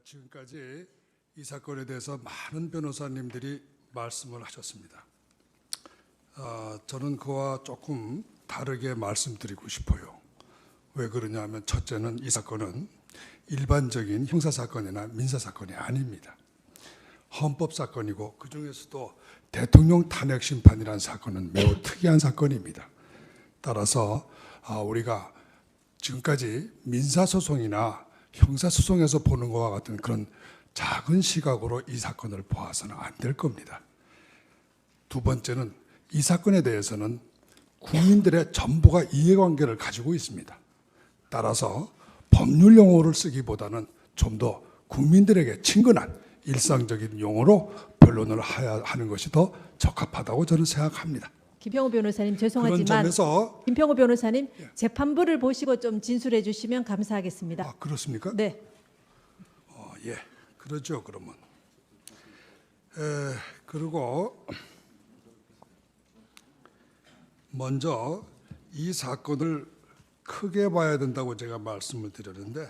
지금까지 이 사건에 대해서 많은 변호사님들이 말씀을 하셨습니다. 저는 그와 조금 다르게 말씀드리고 싶어요. 왜 그러냐면 첫째는 이 사건은 일반적인 형사사건이나 민사사건이 아닙니다. 헌법사건이고 그중에서도 대통령 탄핵심판이라는 사건은 매우 특이한 사건입니다. 따라서 우리가 지금까지 민사소송이나 형사소송에서 보는 것과 같은 그런 작은 시각으로 이 사건을 보아서는 안 될 겁니다. 두 번째는 이 사건에 대해서는 국민들의 전부가 이해관계를 가지고 있습니다. 따라서 법률 용어를 쓰기보다는 좀 더 국민들에게 친근한 일상적인 용어로 변론을 하는 것이 더 적합하다고 저는 생각합니다. 김평호 변호사님 죄송하지만 그런 점에서 김평호 변호사님 재판부를 보시고 좀 진술해 주시면 감사하겠습니다. 그렇습니까? 네. 예, 그러죠. 그러면 그리고 먼저 이 사건을 크게 봐야 된다고 제가 말씀을 드렸는데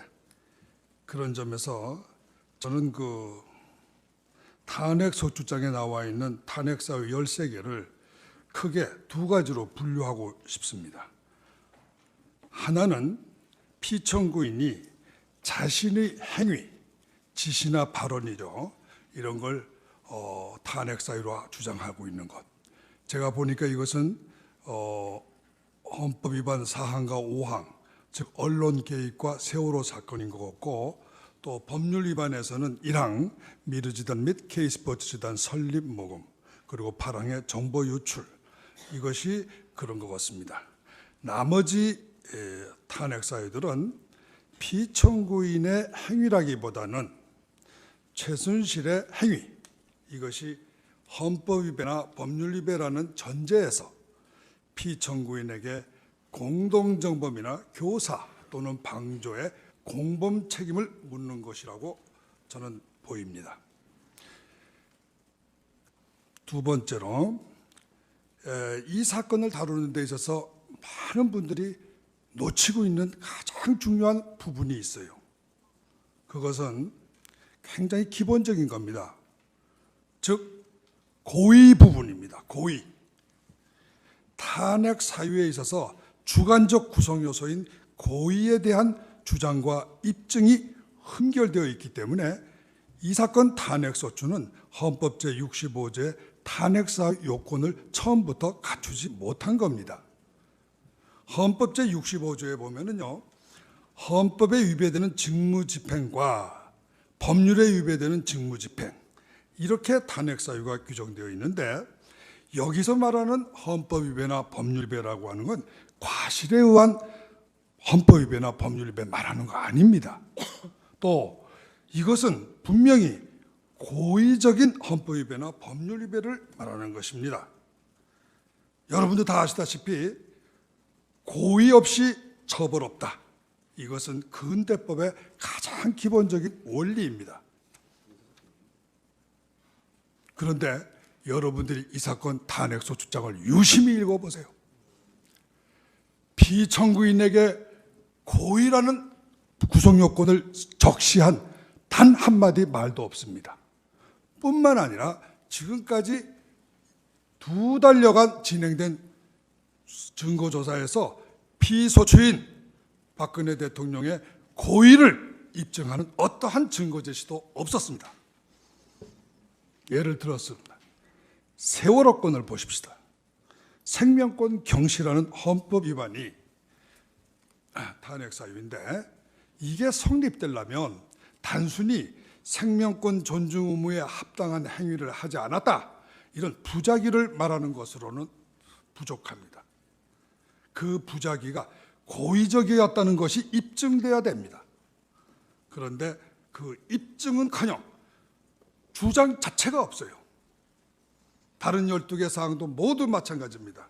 그런 점에서 저는 그 탄핵 소추장에 나와 있는 탄핵 사유 13개를 크게 두 가지로 분류하고 싶습니다. 하나는 피청구인이 자신의 행위, 지시나 발언이죠. 이런 걸 탄핵 사유로 주장하고 있는 것. 제가 보니까 이것은 헌법 위반 4항과 5항, 즉 언론 개입과 세월호 사건인 것 같고 또 법률 위반에서는 1항 미르지단 및 K스포츠 재단 설립 모금 그리고 8항의 정보 유출 이것이 그런 것 같습니다. 나머지 탄핵 사유들은 피청구인의 행위라기보다는 최순실의 행위 이것이 헌법 위배나 법률 위배라는 전제에서 피청구인에게 공동정범이나 교사 또는 방조의 공범 책임을 묻는 것이라고 저는 보입니다. 두 번째로 이 사건을 다루는 데 있어서 많은 분들이 놓치고 있는 가장 중요한 부분이 있어요. 그것은 굉장히 기본적인 겁니다. 즉 고의 부분입니다. 고의. 탄핵 사유에 있어서 주관적 구성 요소인 고의에 대한 주장과 입증이 흔결되어 있기 때문에 이 사건 탄핵소추는 헌법 제65조의 탄핵사유 요건을 처음부터 갖추지 못한 겁니다. 헌법 제65조에 보면은요, 헌법에 위배되는 직무집행과 법률에 위배되는 직무집행 이렇게 탄핵사유가 규정되어 있는데 여기서 말하는 헌법 위배나 법률 위배라고 하는 건 과실에 의한 헌법 위배나 법률 위배 말하는 거 아닙니다. 또 이것은 분명히 고의적인 헌법 위배나 법률 위배를 말하는 것입니다. 여러분도 다 아시다시피 고의 없이 처벌 없다. 이것은 근대법의 가장 기본적인 원리입니다. 그런데 여러분들이 이 사건 탄핵소추장을 유심히 읽어보세요. 피청구인에게 고의라는 구성요건을 적시한 단 한마디 말도 없습니다. 뿐만 아니라 지금까지 2달여간 진행된 증거조사에서 피소추인 박근혜 대통령의 고의를 입증하는 어떠한 증거 제시도 없었습니다. 예를 들었습니다. 세월호 건을 보십시다. 생명권 경시라는 헌법 위반이 탄핵 사유인데 이게 성립되려면 단순히 생명권 존중 의무에 합당한 행위를 하지 않았다 이런 부작위를 말하는 것으로는 부족합니다. 그 부작위가 고의적이었다는 것이 입증돼야 됩니다. 그런데 그 입증은커녕 주장 자체가 없어요. 다른 12개 사항도 모두 마찬가지입니다.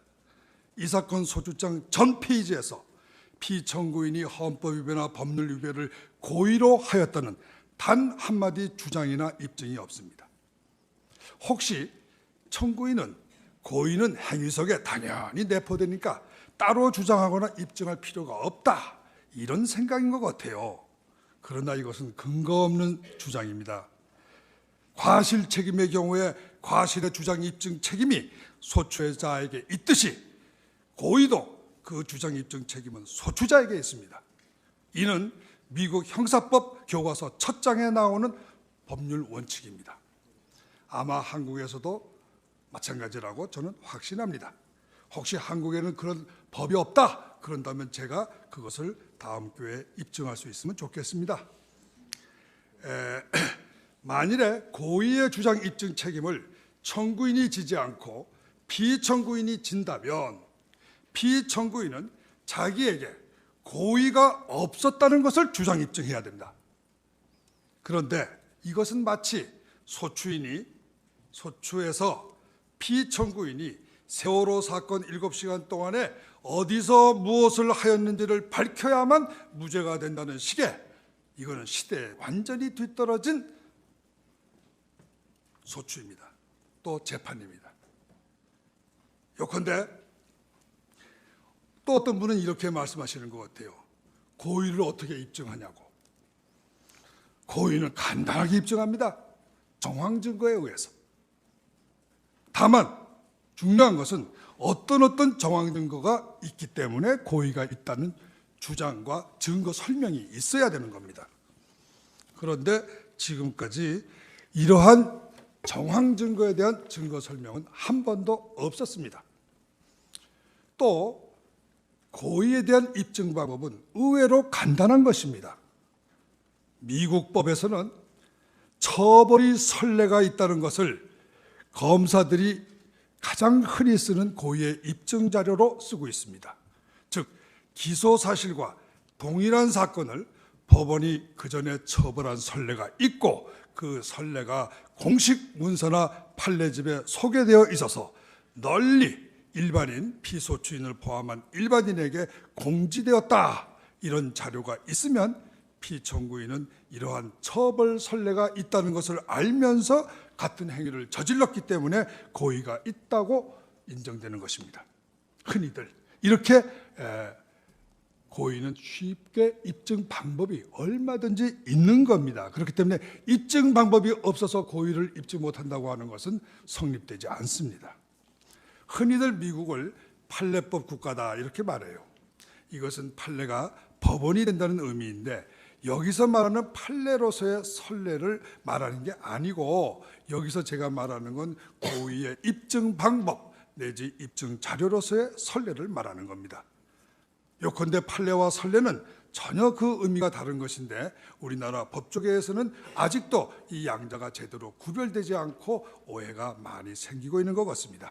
이 사건 소추장 전 페이지에서 피청구인이 헌법 위배나 법률 위배를 고의로 하였다는 단 한마디 주장이나 입증이 없습니다. 혹시 청구인은 고의는 행위 속에 당연히 내포되니까 따로 주장하거나 입증할 필요가 없다 이런 생각인 것 같아요. 그러나 이것은 근거 없는 주장입니다. 과실 책임의 경우에 과실의 주장 입증 책임이 소추자에게 있듯이 고의도 그 주장 입증 책임은 소추자에게 있습니다. 이는 미국 형사법 교과서 첫 장에 나오는 법률 원칙입니다. 아마 한국에서도 마찬가지라고 저는 확신합니다. 혹시 한국에는 그런 법이 없다 그런다면 제가 그것을 다음 기회에 입증할 수 있으면 좋겠습니다. 만일에 고의의 주장 입증 책임을 청구인이 지지 않고 피청구인이 진다면 피청구인은 자기에게 고의가 없었다는 것을 주장 입증해야 됩니다. 그런데 이것은 마치 소추에서 피청구인이 세월호 사건 7시간 동안에 어디서 무엇을 하였는지를 밝혀야만 무죄가 된다는 식의, 이거는 시대에 완전히 뒤떨어진 소추입니다. 또 재판입니다. 요컨대 또 어떤 분은 이렇게 말씀하시는 것 같아요. 고의를 어떻게 입증하냐고. 고의는 간단하게 입증합니다. 정황 증거에 의해서. 다만 중요한 것은 어떤 정황 증거가 있기 때문에 고의가 있다는 주장과 증거 설명이 있어야 되는 겁니다. 그런데 지금까지 이러한 정황 증거에 대한 증거 설명은 한 번도 없었습니다. 또 고의에 대한 입증 방법은 의외로 간단한 것입니다. 미국 법에서는 처벌이 선례가 있다는 것을 검사들이 가장 흔히 쓰는 고의의 입증 자료로 쓰고 있습니다. 즉 기소 사실과 동일한 사건을 법원이 그전에 처벌한 선례가 있고 그 선례가 공식 문서나 판례집에 소개되어 있어서 널리 일반인, 피소추인을 포함한 일반인에게 공지되었다. 이런 자료가 있으면 피청구인은 이러한 처벌 선례가 있다는 것을 알면서 같은 행위를 저질렀기 때문에 고의가 있다고 인정되는 것입니다. 흔히들 이렇게 고의는 쉽게 입증 방법이 얼마든지 있는 겁니다. 그렇기 때문에 입증 방법이 없어서 고의를 입증 못한다고 하는 것은 성립되지 않습니다. 흔히들 미국을 판례법 국가다 이렇게 말해요. 이것은 판례가 법원이 된다는 의미인데 여기서 말하는 판례로서의 선례를 말하는 게 아니고 여기서 제가 말하는 건 고의의 입증 방법 내지 입증 자료로서의 선례를 말하는 겁니다. 요컨대 판례와 선례는 전혀 그 의미가 다른 것인데 우리나라 법조계에서는 아직도 이 양자가 제대로 구별되지 않고 오해가 많이 생기고 있는 것 같습니다.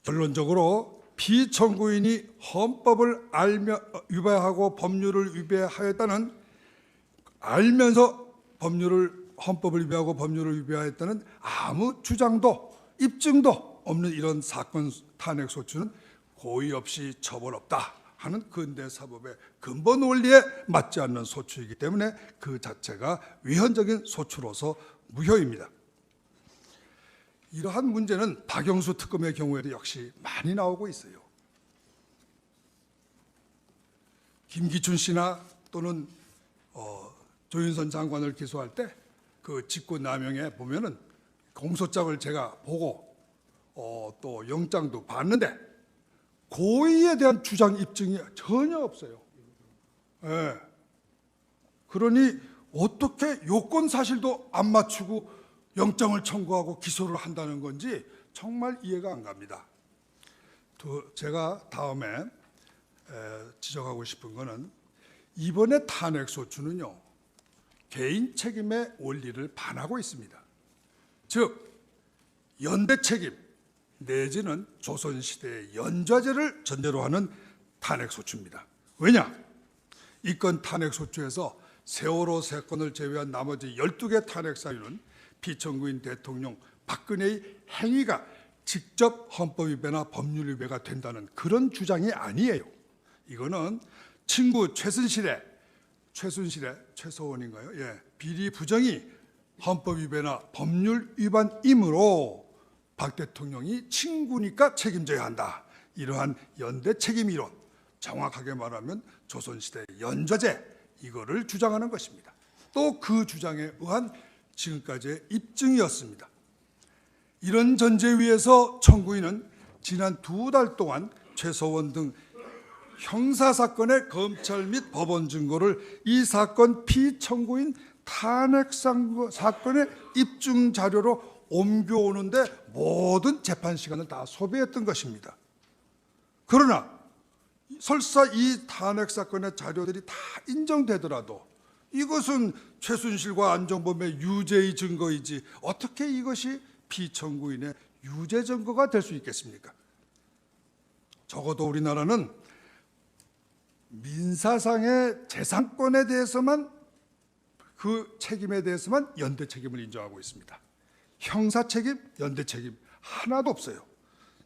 결론적으로 피청구인이 헌법을 위배하고 법률을 위배하였다는 알면서 헌법을 위배하고 법률을 위배하였다는 아무 주장도 입증도 없는 이런 사건 탄핵 소추는 고의 없이 처벌 없다 하는 근대 사법의 근본 원리에 맞지 않는 소추이기 때문에 그 자체가 위헌적인 소추로서 무효입니다. 이러한 문제는 박영수 특검의 경우에도 역시 많이 나오고 있어요. 김기춘 씨나 또는 조윤선 장관을 기소할 때 그 직권남용에 보면은 공소장을 제가 보고 또 영장도 봤는데 고의에 대한 주장 입증이 전혀 없어요. 예. 그러니 어떻게 요건 사실도 안 맞추고 영장을 청구하고 기소를 한다는 건지 정말 이해가 안 갑니다. 제가 다음에 지적하고 싶은 것은 이번에 탄핵 소추는요 개인 책임의 원리를 반하고 있습니다. 즉 연대 책임 내지는 조선시대의 연좌제를 전제로 하는 탄핵 소추입니다. 왜냐? 이 건 탄핵 소추에서 세월호 사건을 제외한 나머지 12개 탄핵 사유는 피청구인 대통령 박근혜의 행위가 직접 헌법 위배나 법률 위배가 된다는 그런 주장이 아니에요. 이거는 친구 최소원인가요? 예, 비리 부정이 헌법 위배나 법률 위반이므로 박 대통령이 친구니까 책임져야 한다. 이러한 연대 책임 이론, 정확하게 말하면 조선시대 연좌제 이거를 주장하는 것입니다. 또 그 주장에 의한 지금까지의 입증이었습니다. 이런 전제 위에서 청구인은 지난 2달 동안 최서원 등 형사사건의 검찰 및 법원 증거를 이 사건 피청구인 탄핵 사건의 입증 자료로 옮겨오는데 모든 재판 시간을 다 소비했던 것입니다. 그러나 설사 이 탄핵 사건의 자료들이 다 인정되더라도 이것은 최순실과 안종범의 유죄의 증거이지 어떻게 이것이 피청구인의 유죄 증거가 될 수 있겠습니까? 적어도 우리나라는 민사상의 재산권에 대해서만 그 책임에 대해서만 연대 책임을 인정하고 있습니다. 형사 책임, 연대 책임 하나도 없어요.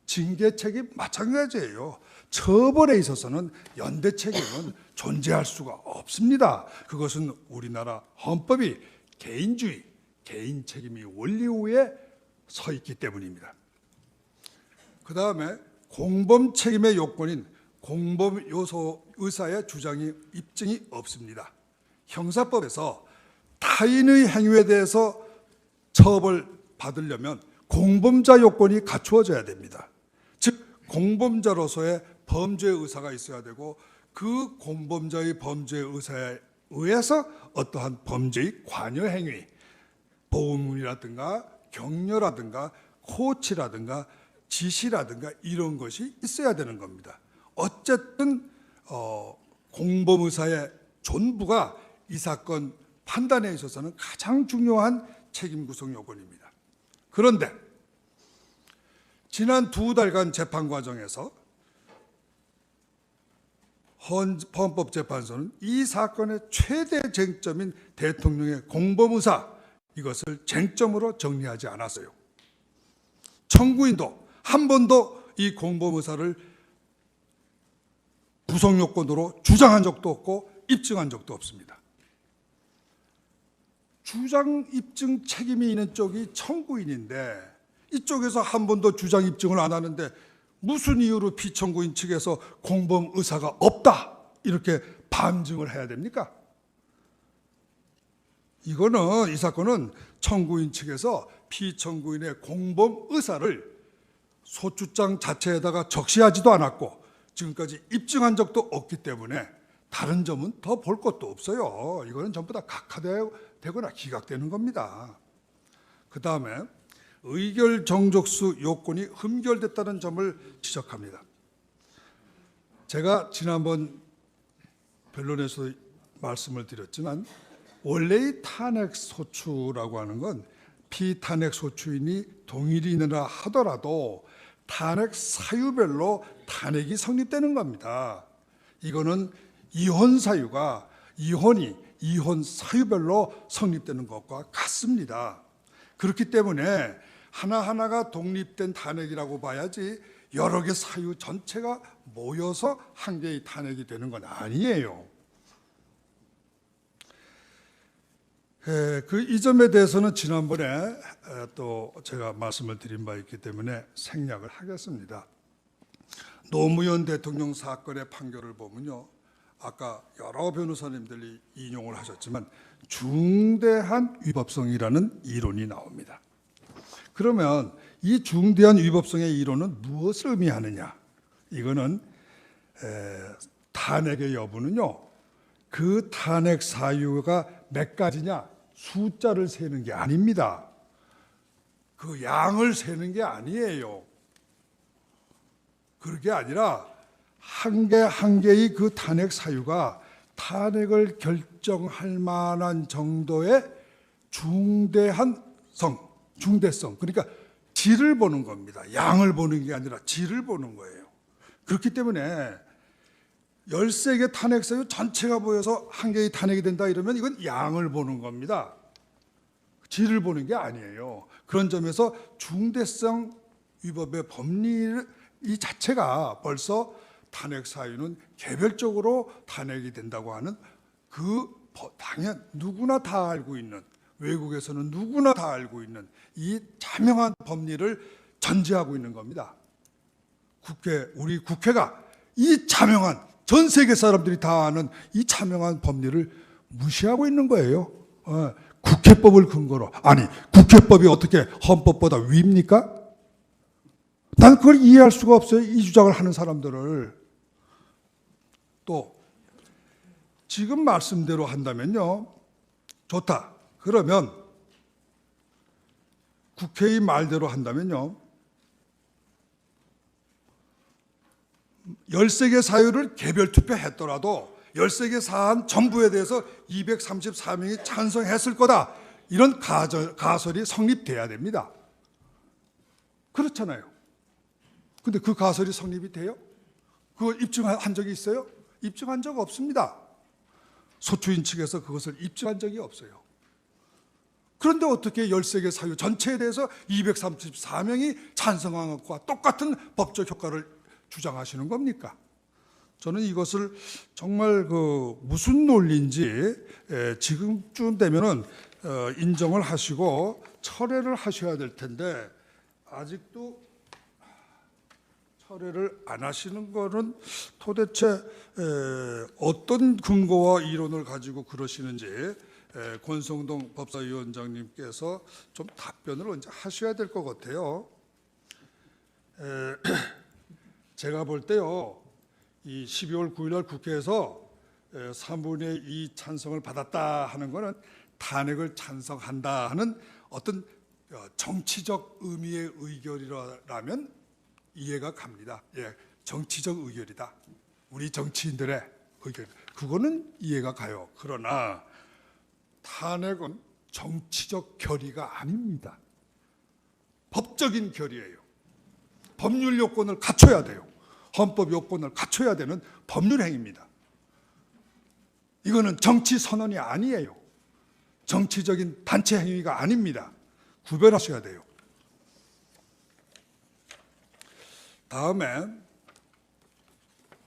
징계 책임 마찬가지예요. 처벌에 있어서는 연대 책임은 존재할 수가 없습니다. 그것은 우리나라 헌법이 개인주의, 개인 책임이 원리 위에 서 있기 때문입니다. 그 다음에 공범 책임의 요건인 공범 요소 의사의 주장이 입증이 없습니다. 형사법에서 타인의 행위에 대해서 처벌받으려면 공범자 요건이 갖추어져야 됩니다. 즉 공범자로서의 범죄 의사가 있어야 되고 그 공범자의 범죄 의사에 의해서 어떠한 범죄의 관여 행위, 보험이라든가 격려라든가 코치라든가 지시라든가 이런 것이 있어야 되는 겁니다. 어쨌든 공범의사의 존부가 이 사건 판단에 있어서는 가장 중요한 책임 구성 요건입니다. 그런데 지난 2달간 재판 과정에서 헌법재판소는 이 사건의 최대 쟁점인 대통령의 공범의사 이것을 쟁점으로 정리하지 않았어요. 청구인도 한 번도 이 공범의사를 구성 요건으로 주장한 적도 없고 입증한 적도 없습니다. 주장 입증 책임이 있는 쪽이 청구인인데 이쪽에서 한 번도 주장 입증을 안 하는데 무슨 이유로 피청구인 측에서 공범 의사가 없다 이렇게 반증을 해야 됩니까? 이 사건은 청구인 측에서 피청구인의 공범 의사를 소추장 자체에다가 적시하지도 않았고 지금까지 입증한 적도 없기 때문에 다른 점은 더 볼 것도 없어요. 이거는 전부 다 각하되거나 기각되는 겁니다. 그 다음에 의결 정족수 요건이 흠결됐다는 점을 지적합니다. 제가 지난번 변론에서 말씀을 드렸지만 원래의 탄핵 소추라고 하는 건 피탄핵 소추인이 동일인이라 하더라도 탄핵 사유별로 탄핵이 성립되는 겁니다. 이거는 이혼 사유가 이혼 사유별로 성립되는 것과 같습니다. 그렇기 때문에 하나하나가 독립된 탄핵이라고 봐야지 여러 개 사유 전체가 모여서 한 개의 탄핵이 되는 건 아니에요. 이 점에 대해서는 지난번에 또 제가 말씀을 드린 바 있기 때문에 생략을 하겠습니다. 노무현 대통령 사건의 판결을 보면요. 아까 여러 변호사님들이 인용을 하셨지만 중대한 위법성이라는 이론이 나옵니다. 그러면 이 중대한 위법성의 이론은 무엇을 의미하느냐? 이거는 탄핵의 여부는요. 그 탄핵 사유가 몇 가지냐? 숫자를 세는 게 아닙니다. 그 양을 세는 게 아니에요. 그게 아니라 한 개 한 개의 그 탄핵 사유가 탄핵을 결정할 만한 정도의 중대성, 그러니까 질을 보는 겁니다. 양을 보는 게 아니라 질을 보는 거예요. 그렇기 때문에 13개 탄핵 사유 전체가 모여서 한 개의 탄핵이 된다 이러면 이건 양을 보는 겁니다. 질을 보는 게 아니에요. 그런 점에서 중대성 위법의 법리 이 자체가 벌써 탄핵 사유는 개별적으로 탄핵이 된다고 하는 그 당연 누구나 다 알고 있는 외국에서는 누구나 다 알고 있는 이 자명한 법리를 전제하고 있는 겁니다. 우리 국회가 이 자명한 전 세계 사람들이 다 아는 이 자명한 법리를 무시하고 있는 거예요. 국회법을 근거로. 아니, 국회법이 어떻게 헌법보다 위입니까? 난 그걸 이해할 수가 없어요. 이 주장을 하는 사람들을. 또 지금 말씀대로 한다면요, 좋다. 그러면 국회의 말대로 한다면요, 13개 사유를 개별 투표했더라도 13개 사안 전부에 대해서 234명이 찬성했을 거다. 이런 가설이 성립돼야 됩니다. 그렇잖아요. 근데 그 가설이 성립이 돼요? 그걸 입증한 적이 있어요? 입증한 적 없습니다. 소추인 측에서 그것을 입증한 적이 없어요. 그런데 어떻게 13개 사유 전체에 대해서 234명이 찬성한 것과 똑같은 법적 효과를 주장하시는 겁니까? 저는 이것을 정말 무슨 논리인지 지금쯤 되면은 인정을 하시고 철회를 하셔야 될 텐데 아직도 철회를 안 하시는 거는 도대체 어떤 근거와 이론을 가지고 그러시는지 권성동 법사위원장님께서 좀 답변을 먼저 하셔야 될 것 같아요. 제가 볼 때요, 이 12월 9일 날 국회에서 3분의 2 찬성을 받았다 하는 것은 탄핵을 찬성한다 하는 어떤 정치적 의미의 의결이라면 이해가 갑니다. 예, 정치적 의결이다. 우리 정치인들의 의결. 그거는 이해가 가요. 그러나 탄핵은 정치적 결의가 아닙니다. 법적인 결의예요. 법률 요건을 갖춰야 돼요. 헌법 요건을 갖춰야 되는 법률 행위입니다. 이거는 정치 선언이 아니에요. 정치적인 단체 행위가 아닙니다. 구별하셔야 돼요. 다음에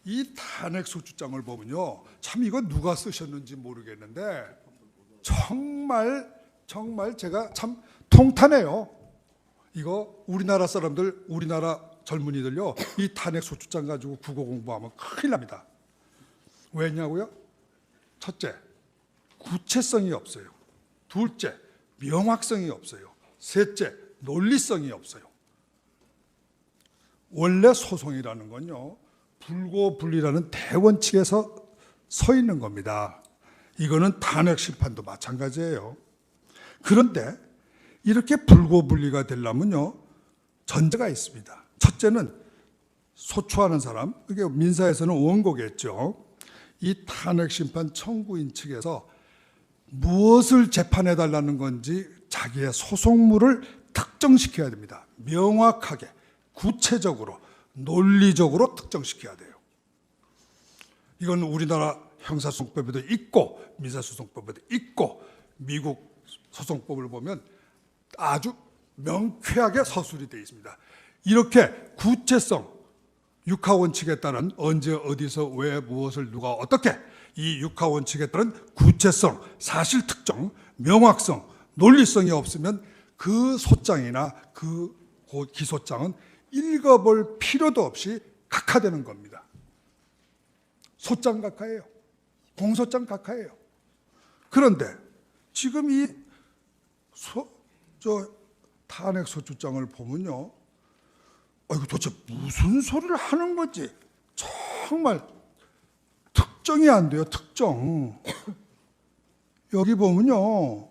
이 탄핵 소추장을 보면요, 참 이거 누가 쓰셨는지 모르겠는데 정말 제가 참 통탄해요. 이거 우리나라 사람들, 우리나라 젊은이들요, 이 탄핵 소추장 가지고 국어 공부하면 큰일 납니다. 왜냐고요? 첫째, 구체성이 없어요. 둘째, 명확성이 없어요. 셋째, 논리성이 없어요. 원래 소송이라는 건요, 불고불리라는 대원칙에서 서 있는 겁니다. 이거는 탄핵 심판도 마찬가지예요. 그런데 이렇게 불고불리가 되려면요, 전제가 있습니다. 첫째는 소추하는 사람, 그게 민사에서는 원고겠죠. 이 탄핵 심판 청구인 측에서 무엇을 재판해달라는 건지 자기의 소송물을 특정시켜야 됩니다. 명확하게, 구체적으로, 논리적으로 특정시켜야 돼요. 이건 우리나라 형사소송법에도 있고 민사소송법에도 있고 미국 소송법을 보면 아주 명쾌하게 서술이 되어 있습니다. 이렇게 구체성, 육하원칙에 따른 언제 어디서 왜 무엇을 누가 어떻게, 이 육하원칙에 따른 구체성, 사실특정, 명확성, 논리성이 없으면 그 소장이나 그 기소장은 읽어볼 필요도 없이 각하되는 겁니다. 소장 각하예요. 공소장 각하예요. 그런데 지금 이 탄핵 소추장을 보면요, 이거 도대체 무슨 소리를 하는 건지 정말 특정이 안 돼요. 특정. 여기 보면요,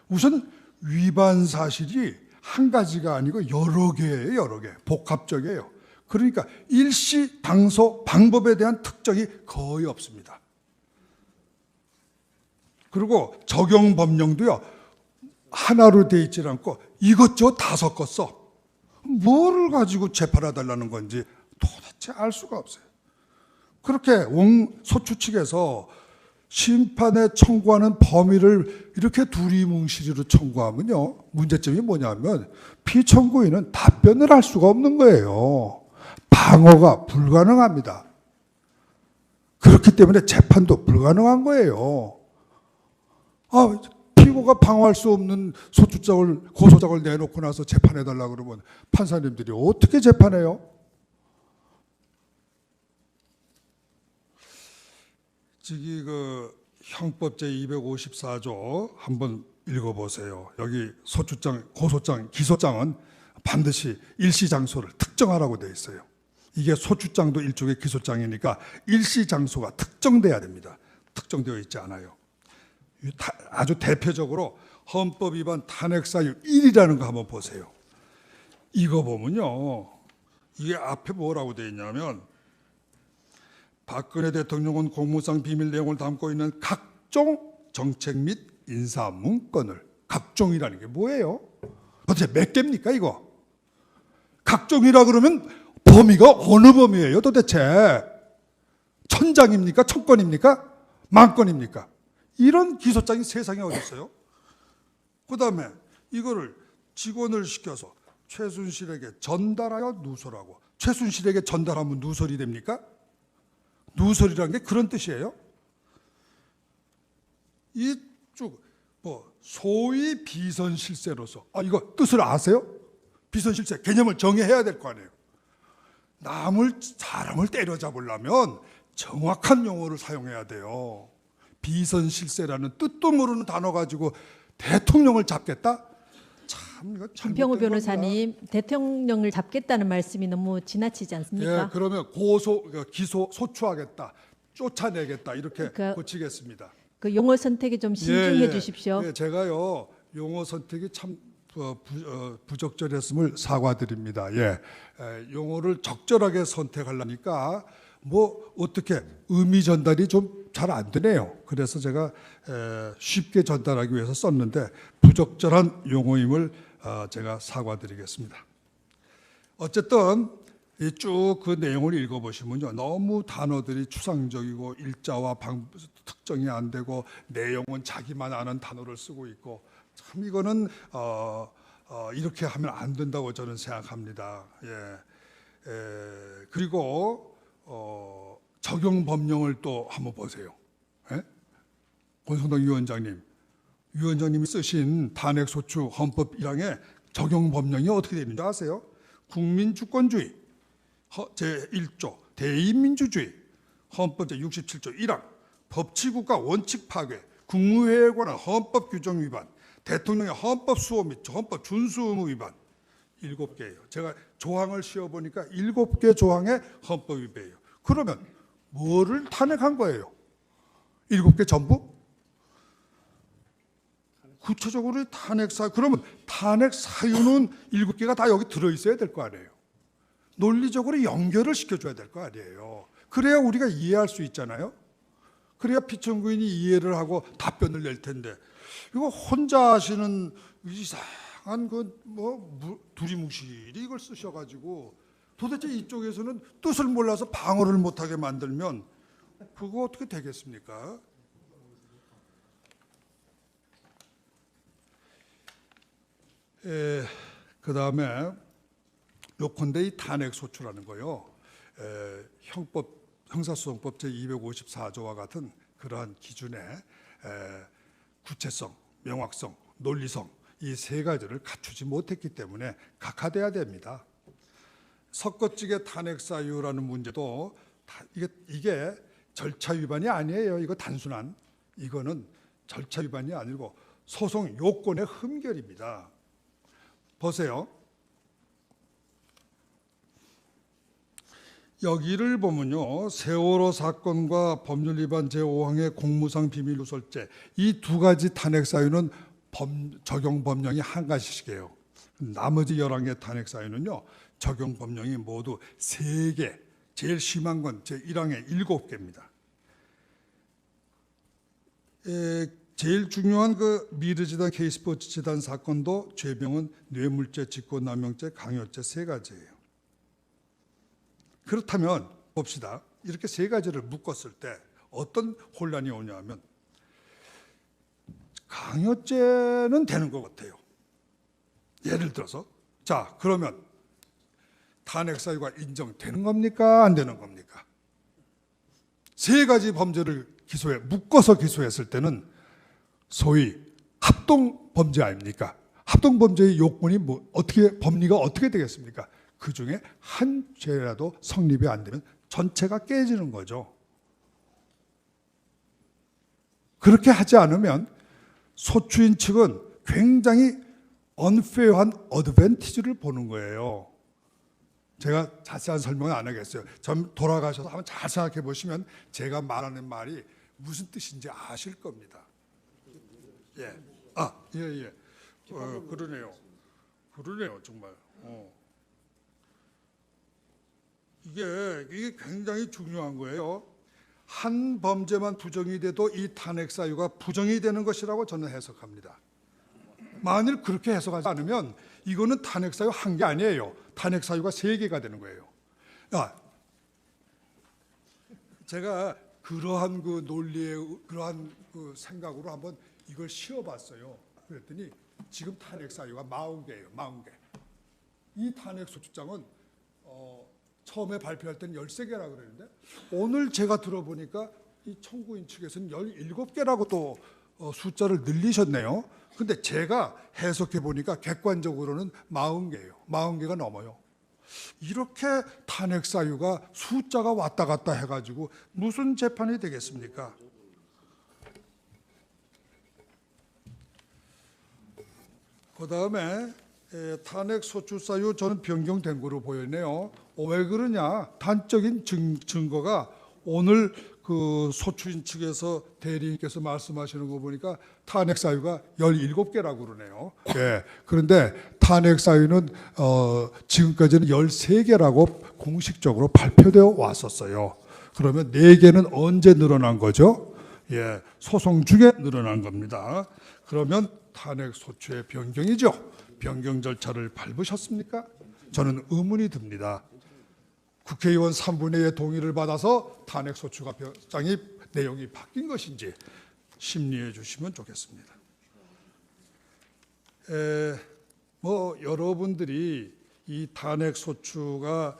우선 위반 사실이 한 가지가 아니고 여러 개예요. 여러 개. 복합적이에요. 그러니까 일시, 당소, 방법에 대한 특정이 거의 없습니다. 그리고 적용 법령도요, 하나로 돼 있지 않고 이것저것 다 섞었어. 뭐를 가지고 재판해달라는 건지 도대체 알 수가 없어요. 그렇게 소추 측에서 심판에 청구하는 범위를 이렇게 두리뭉실이로 청구하면요, 문제점이 뭐냐면 피청구인은 답변을 할 수가 없는 거예요. 방어가 불가능합니다. 그렇기 때문에 재판도 불가능한 거예요. 피고가 방어할 수 없는 소추장을, 고소장을 내놓고 나서 재판해달라고 그러면 판사님들이 어떻게 재판해요? 저기 그 형법 제254조 한번 읽어보세요. 여기 소추장, 고소장, 기소장은 반드시 일시 장소를 특정하라고 되어 있어요. 이게 소추장도 일종의 기소장이니까 일시 장소가 특정돼야 됩니다. 특정되어 있지 않아요. 아주 대표적으로 헌법 위반 탄핵 사유 1이라는 거 한번 보세요. 이거 보면요, 이게 앞에 뭐라고 되어 있냐면 박근혜 대통령은 공무상 비밀 내용을 담고 있는 각종 정책 및 인사 문건을, 각종이라는 게 뭐예요? 도대체 몇 개입니까 이거? 각종이라 그러면 범위가 어느 범위예요 도대체? 1000장입니까? 1000건입니까? 10,000건입니까? 이런 기소장이 세상에 어디 있어요? 그 다음에 이거를 직원을 시켜서 최순실에게 전달하여 누설하고, 최순실에게 전달하면 누설이 됩니까? 누설이라는 게 그런 뜻이에요. 이쪽 뭐 소위 비선실세로서, 이거 뜻을 아세요? 비선실세 개념을 정해야 될 거 아니에요. 사람을 때려잡으려면 정확한 용어를 사용해야 돼요. 비선실세라는 뜻도 모르는 단어 가지고 대통령을 잡겠다? 참 이거 김평우 변호사님, 대통령을 잡겠다는 말씀이 너무 지나치지 않습니까? 예, 그러면 기소, 소추하겠다, 쫓아내겠다 이렇게 고치겠습니다. 그 용어 선택에 좀 신중해 주십시오. 예, 제가요 용어 선택이 참 부적절했음을 사과드립니다. 예, 용어를 적절하게 선택하려니까 뭐 어떻게 의미 전달이 좀 잘 안 되네요. 그래서 제가 쉽게 전달하기 위해서 썼는데 부적절한 용어임을 제가 사과드리겠습니다. 어쨌든 쭉 그 내용을 읽어보시면요, 너무 단어들이 추상적이고 일자와 특정이 안 되고 내용은 자기만 아는 단어를 쓰고 있고, 참 이거는 이렇게 하면 안 된다고 저는 생각합니다. 그리고 적용 법령을 또 한번 보세요. 권성동 위원장님이 쓰신 탄핵소추 헌법 1항의 적용 법령이 어떻게 되는지 아세요? 국민주권주의 제1조 대의민주주의, 헌법 제67조 1항 법치국가 원칙 파괴, 국무회의에 관한 헌법 규정 위반, 대통령의 헌법 수호 및 헌법 준수 의무 위반, 7개예요. 제가 조항을 씌워보니까 7개 조항의 헌법 위배예요. 그러면 뭐를 탄핵한 거예요? 7개 전부? 구체적으로 탄핵 사유, 그러면 탄핵 사유는 7개가 다 여기 들어있어야 될 거 아니에요. 논리적으로 연결을 시켜줘야 될 거 아니에요. 그래야 우리가 이해할 수 있잖아요. 그래야 피청구인이 이해를 하고 답변을 낼 텐데, 이거 혼자 하시는 이상한 두리뭉실이 이걸 쓰셔가지고 도대체 이쪽에서는 뜻을 몰라서 방어를 못하게 만들면 그거 어떻게 되겠습니까? 그 다음에 요컨대 이 탄핵소추라는 거요, 형사소송법 제254조와 같은 그러한 기준의 구체성, 명확성, 논리성, 이 세 가지를 갖추지 못했기 때문에 각하돼야 됩니다. 석거찌개 탄핵 사유라는 문제도 이게 절차 위반이 아니에요. 이거 단순한, 이거는 절차 위반이 아니고 소송 요건의 흠결입니다. 보세요. 여기를 보면요, 세월호 사건과 법률 위반 제5항의 공무상 비밀 누설죄, 이 두 가지 탄핵 사유는 적용 법령이 한 가지씩이에요. 나머지 11개 탄핵 사유는요, 적용 법령이 모두 3개, 제일 심한 건 제1항에 7개입니다. 제일 중요한 그 미르재단 K스포츠 재단 사건도 죄명은 뇌물죄, 직권남용죄, 강요죄 3가지예요. 그렇다면 봅시다. 이렇게 3가지를 묶었을 때 어떤 혼란이 오냐면, 강요죄는 되는 것 같아요. 예를 들어서, 자, 그러면 탄핵 사유가 인정되는 겁니까? 안 되는 겁니까? 3가지 범죄를 묶어서 기소했을 때는 소위 합동 범죄 아닙니까? 합동 범죄의 요건이 법리가 어떻게 되겠습니까? 그 중에 한 죄라도 성립이 안 되면 전체가 깨지는 거죠. 그렇게 하지 않으면 소추인 측은 굉장히 unfair한 어드밴티지를 보는 거예요. 제가 자세한 설명은 안 하겠어요. 좀 돌아가셔서 한번 잘 생각해 보시면 제가 말하는 말이 무슨 뜻인지 아실 겁니다. 예. 예. 그러네요. 그러네요, 정말. 이게 굉장히 중요한 거예요. 한 범죄만 부정이 돼도 이 탄핵 사유가 부정이 되는 것이라고 저는 해석합니다. 만일 그렇게 해석하지 않으면 이거는 탄핵 사유 한 개 아니에요. 탄핵 사유가 3개가 되는 거예요. 제가 그러한 그 논리의 그러한 그 생각으로 한번 이걸 씌워봤어요. 그랬더니 지금 탄핵 사유가 40개예요. 40개. 이 탄핵 소추장은 처음에 발표할 때는 13개라고 그랬는데 오늘 제가 들어보니까 이 청구인 측에서는 17개라고 또 숫자를 늘리셨네요. 근데 제가 해석해 보니까 객관적으로는 40개예요. 40개가 넘어요. 이렇게 탄핵 사유가 숫자가 왔다 갔다 해가지고 무슨 재판이 되겠습니까? 그 다음에 탄핵 소추 사유 저는 변경된 거로 보이네요. 왜 그러냐? 단적인 증거가 오늘 그 소추인 측에서 대리인께서 말씀하시는 거 보니까 탄핵 사유가 17개라고 그러네요. 예. 그런데 탄핵 사유는 지금까지는 13개라고 공식적으로 발표되어 왔었어요. 그러면 4개는 언제 늘어난 거죠? 예. 소송 중에 늘어난 겁니다. 그러면 탄핵 소추의 변경이죠. 변경 절차를 밟으셨습니까? 저는 의문이 듭니다. 국회의원 3분의 2의 동의를 받아서 탄핵 소추가 장이 내용이 바뀐 것인지 심리해 주시면 좋겠습니다. 여러분들이 이 탄핵 소추가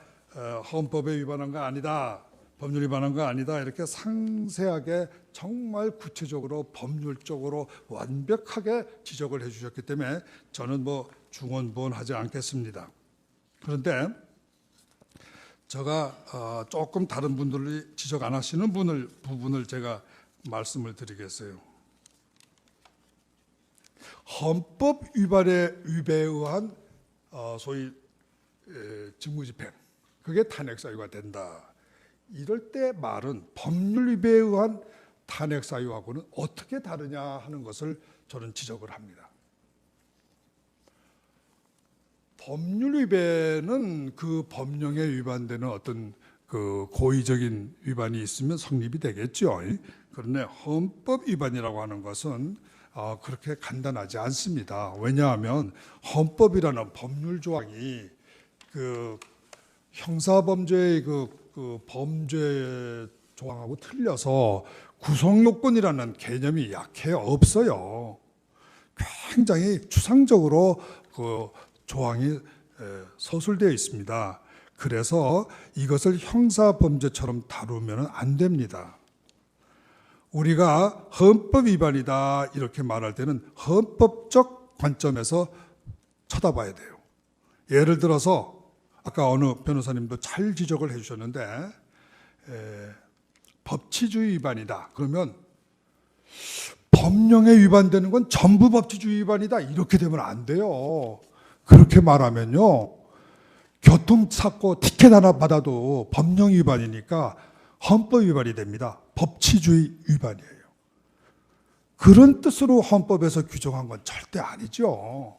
헌법에 위반한 거 아니다, 법률 위반한 거 아니다 이렇게 상세하게 정말 구체적으로 법률적으로 완벽하게 지적을 해주셨기 때문에 저는 중언부언하지 않겠습니다. 그런데 제가 조금 다른 분들이 지적 안 하시는 부분을 제가 말씀을 드리겠어요. 헌법 위반에 의한 소위 직무집행, 그게 탄핵 사유가 된다. 이럴 때 말은 법률 위배에 의한 탄핵 사유하고는 어떻게 다르냐 하는 것을 저는 지적을 합니다. 법률 위배는 그 법령에 위반되는 어떤 그 고의적인 위반이 있으면 성립이 되겠죠. 그런데 헌법 위반이라고 하는 것은 그렇게 간단하지 않습니다. 왜냐하면 헌법이라는 법률 조항이 그 형사범죄의 그 범죄 조항하고 틀려서 구성요건이라는 개념이 약해요. 없어요. 굉장히 추상적으로 그 조항이 서술되어 있습니다. 그래서 이것을 형사범죄처럼 다루면 안 됩니다. 우리가 헌법 위반이다 이렇게 말할 때는 헌법적 관점에서 쳐다봐야 돼요. 예를 들어서 아까 어느 변호사님도 잘 지적을 해주셨는데 법치주의 위반이다. 그러면 법령에 위반되는 건 전부 법치주의 위반이다. 이렇게 되면 안 돼요. 그렇게 말하면요. 교통사고 티켓 하나 받아도 법령 위반이니까 헌법 위반이 됩니다. 법치주의 위반이에요. 그런 뜻으로 헌법에서 규정한 건 절대 아니죠.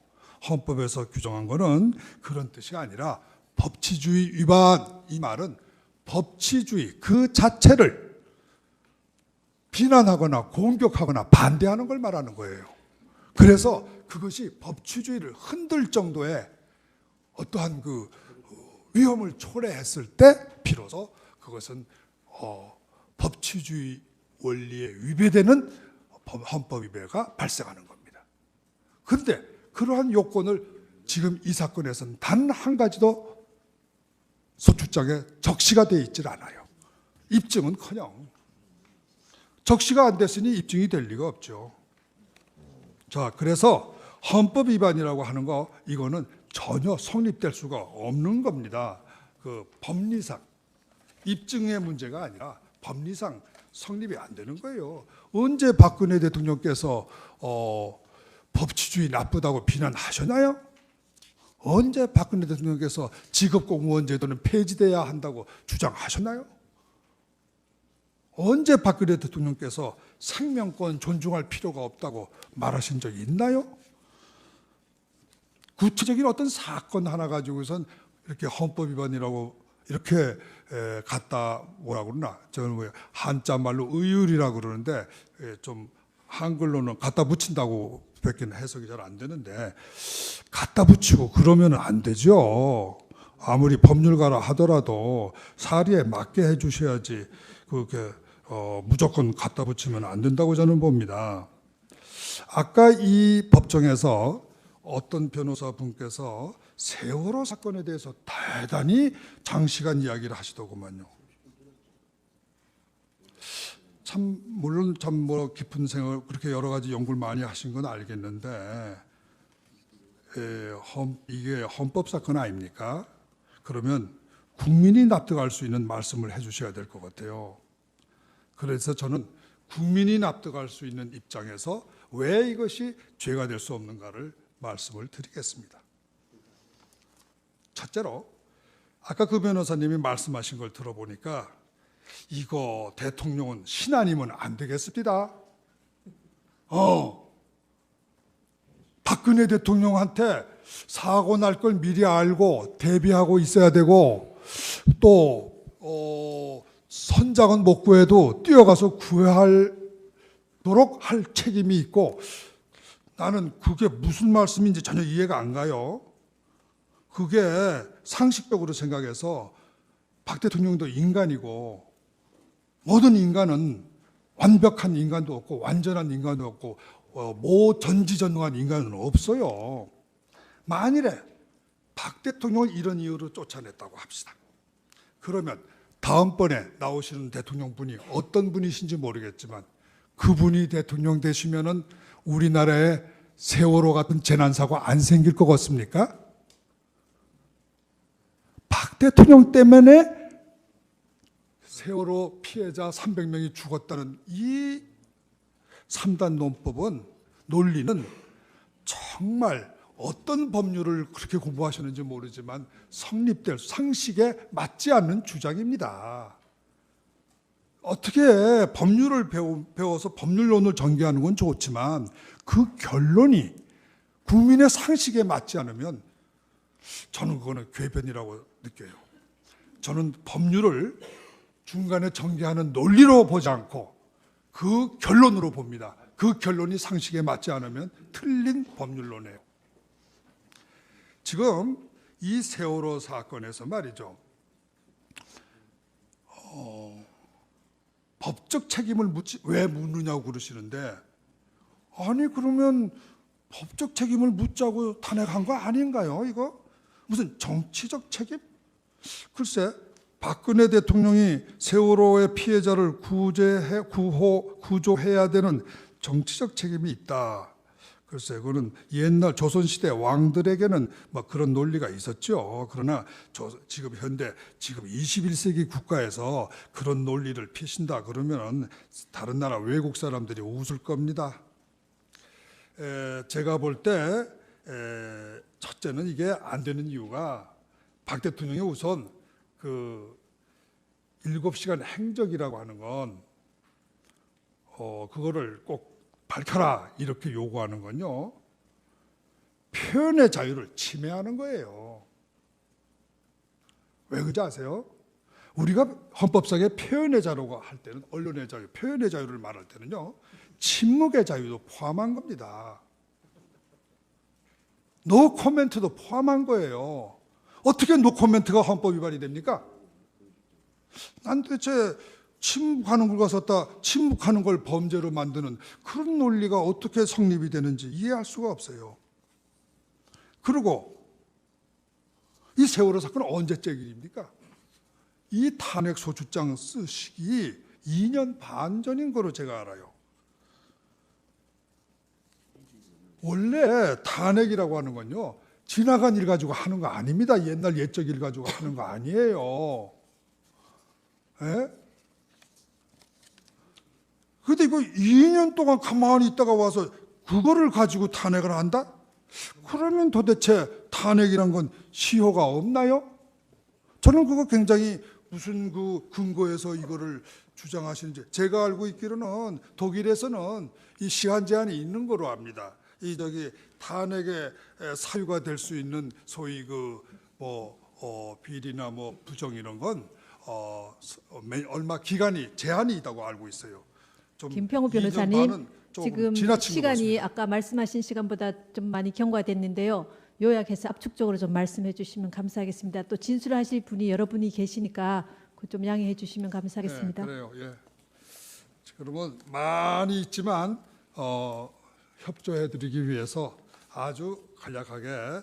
헌법에서 규정한 거는 그런 뜻이 아니라 법치주의 위반, 이 말은 법치주의 그 자체를 비난하거나 공격하거나 반대하는 걸 말하는 거예요. 그래서 그것이 법치주의를 흔들 정도의 어떠한 그 위험을 초래했을 때 비로소 그것은 법치주의 원리에 위배되는 헌법 위배가 발생하는 겁니다. 그런데 그러한 요건을 지금 이 사건에서는 단 한 가지도 소추장에 적시가 되어 있질 않아요. 입증은커녕 적시가 안 됐으니 입증이 될 리가 없죠. 자, 그래서 헌법 위반이라고 하는 거 이거는 전혀 성립될 수가 없는 겁니다. 그 법리상 입증의 문제가 아니라 법리상 성립이 안 되는 거예요. 언제 박근혜 대통령께서 법치주의 나쁘다고 비난하셨나요? 언제 박근혜 대통령께서 직업공무원 제도는 폐지돼야 한다고 주장하셨나요? 언제 박근혜 대통령께서 생명권 존중할 필요가 없다고 말하신 적이 있나요? 구체적인 어떤 사건 하나 가지고선 이렇게 헌법 위반이라고 이렇게 갖다 뭐라 그러나 저는 왜 한자 말로 의율이라고 그러는데 좀 한글로는 갖다 붙인다고 밖에 해석이 잘 안 되는데 갖다 붙이고 그러면 안 되죠. 아무리 법률가라 하더라도 사리에 맞게 해주셔야지 그렇게 무조건 갖다 붙이면 안 된다고 저는 봅니다. 아까 이 법정에서 어떤 변호사분께서 세월호 사건에 대해서 대단히 장시간 이야기를 하시더구만요. 참 물론 참 뭐 깊은 생각을 그렇게 여러 가지 연구를 많이 하신 건 알겠는데 이게 헌법 사건 아닙니까? 그러면 국민이 납득할 수 있는 말씀을 해주셔야 될 것 같아요. 그래서 저는 국민이 납득할 수 있는 입장에서 왜 이것이 죄가 될 수 없는가를 말씀을 드리겠습니다. 첫째로 아까 그 변호사님이 말씀하신 걸 들어보니까 이거 대통령은 신하니면 안 되겠습니다. 박근혜 대통령한테 사고 날 걸 미리 알고 대비하고 있어야 되고 또 선장은 못 구해도 뛰어가서 구하도록 할 책임이 있고 나는 그게 무슨 말씀인지 전혀 이해가 안 가요. 그게 상식적으로 생각해서 박 대통령도 인간이고 모든 인간은 완벽한 인간도 없고 완전한 인간도 없고 전지전능한 인간은 없어요. 만일에 박 대통령을 이런 이유로 쫓아냈다고 합시다. 그러면 다음번에 나오시는 대통령분이 어떤 분이신지 모르겠지만 그분이 대통령 되시면은 우리나라에 세월호 같은 재난사고 안 생길 것 같습니까? 박 대통령 때문에 세월호 피해자 300명이 죽었다는 이 3단 논리는 정말 어떤 법률을 그렇게 공부하셨는지 모르지만 성립될 상식에 맞지 않는 주장입니다. 어떻게 법률을 배워서 법률론을 전개하는 건 좋지만 그 결론이 국민의 상식에 맞지 않으면 저는 그거는 궤변이라고 느껴요. 저는 법률을 중간에 전개하는 논리로 보지 않고 그 결론으로 봅니다. 그 결론이 상식에 맞지 않으면 틀린 법률론이에요. 지금 이 세월호 사건에서 말이죠. 법적 책임을 왜 묻느냐고 그러시는데 아니 그러면 법적 책임을 묻자고 탄핵한 거 아닌가요? 이거 무슨 정치적 책임? 글쎄 박근혜 대통령이 세월호의 피해자를 구조해야 되는 정치적 책임이 있다. 글쎄 그거는 옛날 조선시대 왕들에게는 뭐 그런 논리가 있었죠. 그러나 지금 21세기 국가에서 그런 논리를 피신다 그러면 다른 나라 외국 사람들이 웃을 겁니다. 제가 볼 때 첫째는 이게 안 되는 이유가 박 대통령이 우선 그 7시간 행적이라고 하는 건 그거를 꼭 밝혀라 이렇게 요구하는 건요. 표현의 자유를 침해하는 거예요. 왜 그런지 아세요? 우리가 헌법상의 표현의 자유라고 할 때는 언론의 자유, 표현의 자유를 말할 때는요. 침묵의 자유도 포함한 겁니다. 노 코멘트도 포함한 거예요. 어떻게 노 코멘트가 헌법 위반이 됩니까? 난 도대체 침묵하는 걸 갖다 침묵하는 걸 범죄로 만드는 그런 논리가 어떻게 성립이 되는지 이해할 수가 없어요. 그리고 이 세월호 사건은 언제적 일입니까? 이 탄핵 소추장 쓰시기 2년 반 전인 거로 제가 알아요. 원래 탄핵이라고 하는 건요. 지나간 일 가지고 하는 거 아닙니다. 옛날 옛적 일 가지고 하는 거 아니에요. 에? 근데 이거 2년 동안 가만히 있다가 와서 그거를 가지고 탄핵을 한다? 그러면 도대체 탄핵이란 건 시효가 없나요? 저는 그거 굉장히 무슨 그 근거에서 이거를 주장하시는지, 제가 알고 있기로는 독일에서는 이 시한 제한이 있는 거로 압니다. 이 탄핵의 사유가 될 수 있는 소위 비리나 부정 이런 건 얼마 기간이 제한이 있다고 알고 있어요. 좀 김평우 2년 변호사님, 반은 조금 지금 지나친 것 시간이 같습니다. 아까 말씀하신 시간보다 좀 많이 경과됐는데요. 요약해서 압축적으로 좀 말씀해 주시면 감사하겠습니다. 또 진술하실 분이 여러분이 계시니까 그 좀 양해해 주시면 감사하겠습니다. 네, 그래요. 예. 그러면 많이 있지만 협조해드리기 위해서 아주 간략하게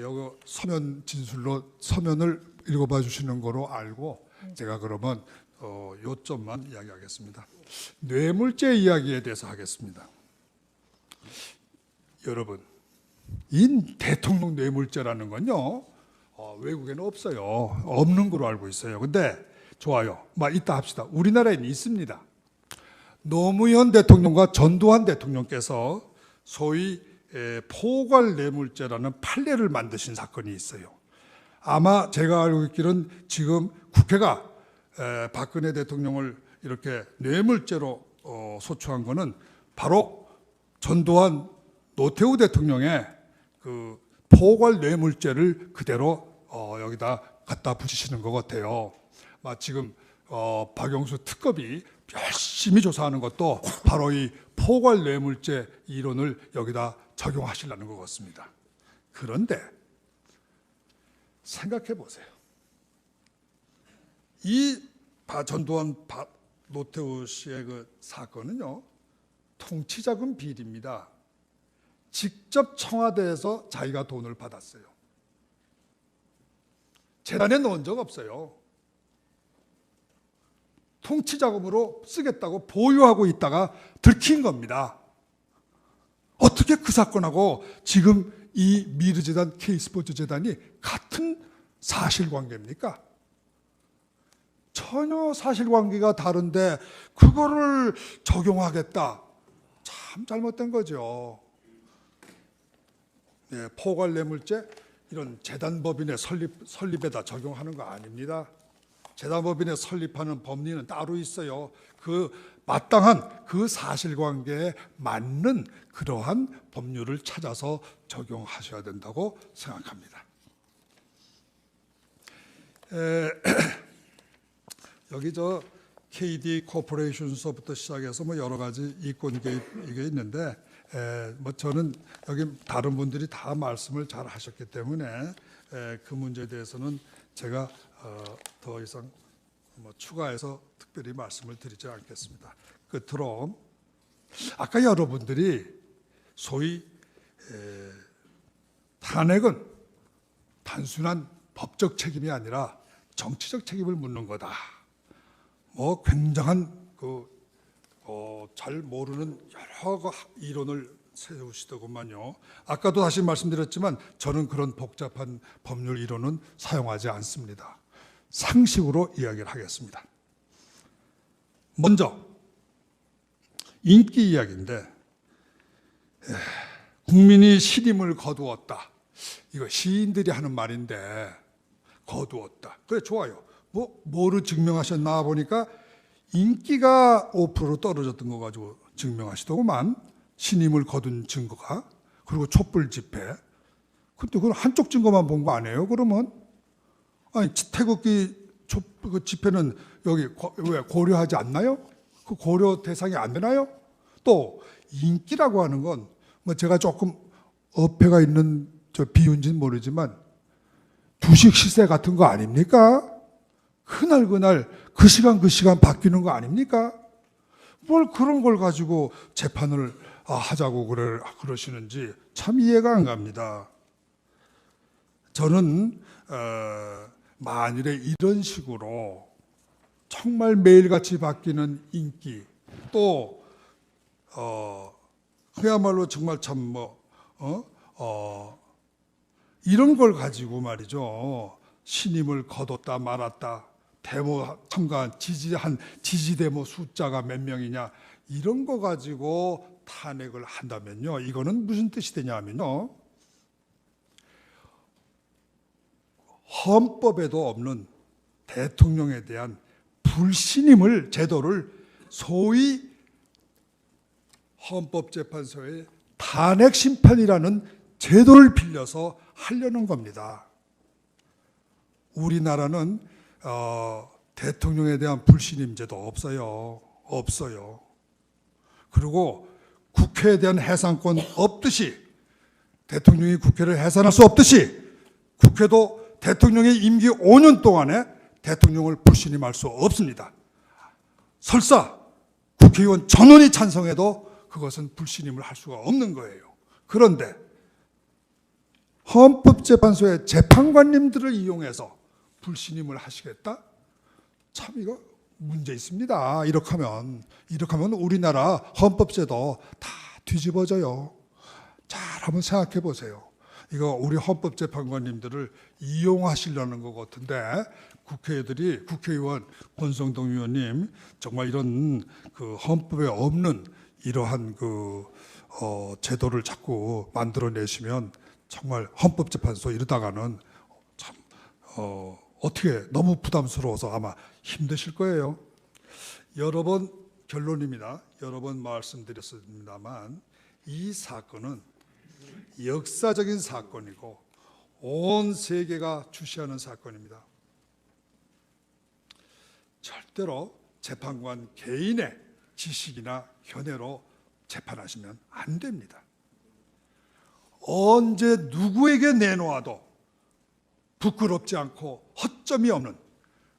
요거 서면 진술로 서면을 읽어봐 주시는 거로 알고 제가 그러면 요점만 이야기하겠습니다. 뇌물죄 이야기에 대해서 하겠습니다. 여러분, 이 대통령 뇌물죄라는 건요 외국에는 없어요. 없는 걸로 알고 있어요. 근데 좋아요. 이따 합시다. 우리나라에는 있습니다. 노무현 대통령과 전두환 대통령께서 소위 포괄 뇌물죄라는 판례를 만드신 사건이 있어요. 아마 제가 알고 있기로는 지금 국회가 박근혜 대통령을 이렇게 뇌물죄로 소추한 거는 바로 전두환 노태우 대통령의 그 포괄 뇌물죄를 그대로 여기다 갖다 붙이시는 것 같아요. 지금 박영수 특검이 열심히 조사하는 것도 바로 이 포괄 뇌물죄 이론을 여기다 적용하시려는 것 같습니다. 그런데 생각해 보세요. 이 전두환 노태우 씨의 그 사건은요 통치자금 비리입니다. 직접 청와대에서 자기가 돈을 받았어요. 재단에 넣은 적 없어요. 통치자금으로 쓰겠다고 보유하고 있다가 들킨 겁니다. 어떻게 그 사건하고 지금 이 미르재단, K스포츠재단이 같은 사실관계입니까? 전혀 사실관계가 다른데 그거를 적용하겠다. 참 잘못된 거죠. 네, 포괄뇌물죄 이런 재단법인의 설립에다 적용하는 거 아닙니다. 재단법인의 설립하는 법리는 따로 있어요. 그 마땅한 그 사실관계에 맞는 그러한 법률을 찾아서 적용하셔야 된다고 생각합니다. 여기 KD 코퍼레이션서부터 시작해서 여러 가지 이권 개입 이게 있는데 저는 여기 다른 분들이 다 말씀을 잘 하셨기 때문에 그 문제에 대해서는 제가 더 이상 추가해서 특별히 말씀을 드리지 않겠습니다. 끝으로 아까 여러분들이 소위 탄핵은 단순한 법적 책임이 아니라 정치적 책임을 묻는 거다. 굉장한 잘 모르는 여러 이론을 세우시더구만요. 아까도 다시 말씀드렸지만 저는 그런 복잡한 법률 이론은 사용하지 않습니다. 상식으로 이야기를 하겠습니다. 먼저 인기 이야기인데 국민이 신임을 거두었다. 이거 시인들이 하는 말인데 거두었다. 그래 좋아요. 뭐를 증명하셨나 보니까 인기가 5% 떨어졌던 거 가지고 증명하시더구만. 신임을 거둔 증거가. 그리고 촛불 집회. 근데 그건 한쪽 증거만 본 거 아니에요? 그러면 아니 태극기 그 집회는 여기 왜 고려하지 않나요? 그 고려 대상이 안 되나요? 또 인기라고 하는 건 제가 조금 어폐가 있는 비유인지는 모르지만 주식 시세 같은 거 아닙니까? 그날 그 시간 바뀌는 거 아닙니까? 뭘 그런 걸 가지고 재판을 하자고 그러시는지 참 이해가 안 갑니다. 저는 만일에 이런 식으로 정말 매일같이 바뀌는 인기 또 그야말로 정말 참 이런 걸 가지고 말이죠. 신임을 거뒀다 말았다. 데모 참가한 지지 데모 숫자가 몇 명이냐 이런 거 가지고 탄핵을 한다면요, 이거는 무슨 뜻이 되냐면요, 헌법에도 없는 대통령에 대한 불신임을, 제도를 소위 헌법재판소의 탄핵심판이라는 제도를 빌려서 하려는 겁니다. 우리나라는 대통령에 대한 불신임 제도 없어요. 그리고 국회에 대한 해산권 없듯이, 대통령이 국회를 해산할 수 없듯이, 국회도 대통령의 임기 5년 동안에 대통령을 불신임할 수 없습니다. 설사 국회의원 전원이 찬성해도 그것은 불신임을 할 수가 없는 거예요. 그런데 헌법재판소의 재판관님들을 이용해서 불신임을 하시겠다? 참 이거 문제 있습니다. 이렇게 하면 우리나라 헌법제도 다 뒤집어져요. 잘 한번 생각해 보세요. 이거 우리 헌법재판관님들을 이용하시려는 것 같은데, 국회의원 권성동 의원님 정말 이런 그 헌법에 없는 이러한 제도를 자꾸 만들어내시면 정말 헌법재판소 이러다가는 참 어떻게 너무 부담스러워서 아마 힘드실 거예요. 여러 번, 결론입니다. 여러 번 말씀드렸습니다만 이 사건은 역사적인 사건이고 온 세계가 주시하는 사건입니다. 절대로 재판관 개인의 지식이나 견해로 재판하시면 안 됩니다. 언제 누구에게 내놓아도 부끄럽지 않고 허점이 없는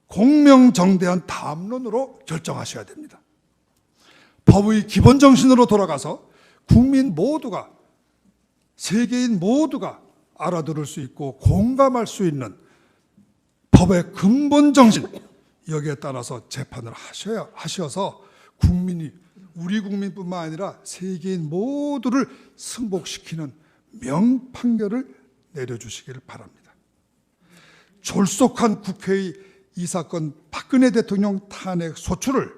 공명정대한 담론으로 결정하셔야 됩니다. 법의 기본 정신으로 돌아가서 국민 모두가, 세계인 모두가 알아들을 수 있고 공감할 수 있는 법의 근본 정신, 여기에 따라서 재판을 하셔서 국민이, 우리 국민뿐만 아니라 세계인 모두를 승복시키는 명판결을 내려주시기를 바랍니다. 졸속한 국회의 이 사건 박근혜 대통령 탄핵 소추를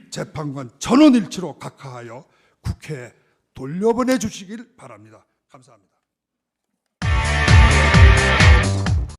재판관 전원일치로 각하하여 국회에 돌려보내 주시길 바랍니다. 감사합니다.